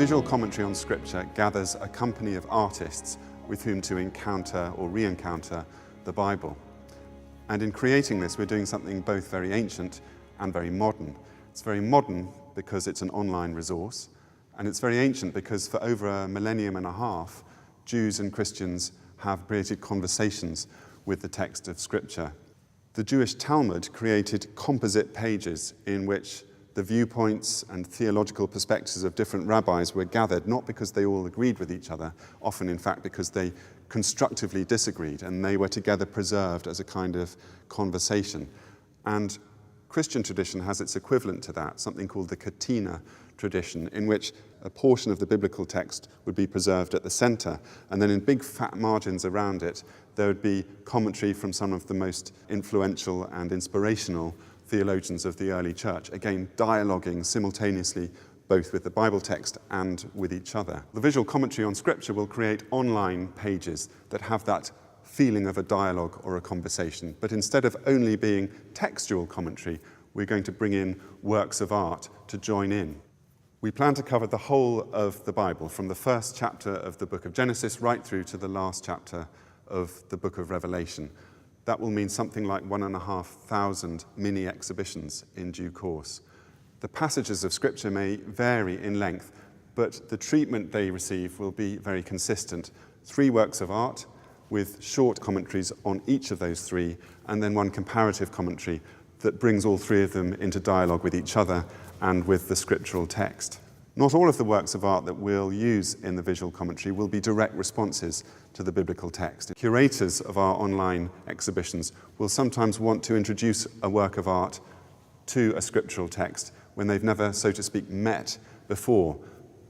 Visual commentary on Scripture gathers a company of artists with whom to encounter or re-encounter the Bible. And in creating this, we're doing something both very ancient and very modern. It's very modern because it's an online resource, and it's very ancient because for over a millennium and a half, Jews and Christians have created conversations with the text of Scripture. The Jewish Talmud created composite pages in which the viewpoints and theological perspectives of different rabbis were gathered, not because they all agreed with each other, often in fact because they constructively disagreed, and they were together preserved as a kind of conversation. And Christian tradition has its equivalent to that, something called the Catena tradition, in which a portion of the biblical text would be preserved at the center, and then in big fat margins around it, there would be commentary from some of the most influential and inspirational theologians of the early church, again dialoguing simultaneously both with the Bible text and with each other. The visual commentary on Scripture will create online pages that have that feeling of a dialogue or a conversation, but instead of only being textual commentary, we're going to bring in works of art to join in. We plan to cover the whole of the Bible, from the first chapter of the book of Genesis right through to the last chapter of the book of Revelation. That will mean something like 1,500 mini exhibitions in due course. The passages of Scripture may vary in length, but the treatment they receive will be very consistent. 3 works of art with short commentaries on each of those 3, and then one comparative commentary that brings all 3 of them into dialogue with each other and with the scriptural text. Not all of the works of art that we'll use in the visual commentary will be direct responses to the biblical text. Curators of our online exhibitions will sometimes want to introduce a work of art to a scriptural text when they've never, so to speak, met before.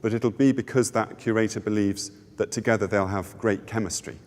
But it'll be because that curator believes that together they'll have great chemistry.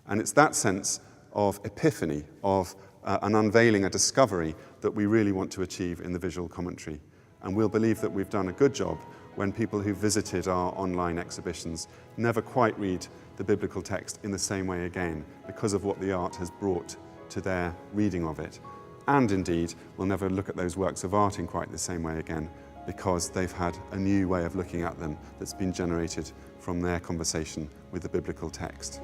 And it's that sense of epiphany, of an unveiling, a discovery, that we really want to achieve in the visual commentary. And we'll believe that we've done a good job when people who visited our online exhibitions never quite read the biblical text in the same way again because of what the art has brought to their reading of it. And indeed, will never look at those works of art in quite the same way again because they've had a new way of looking at them that's been generated from their conversation with the biblical text.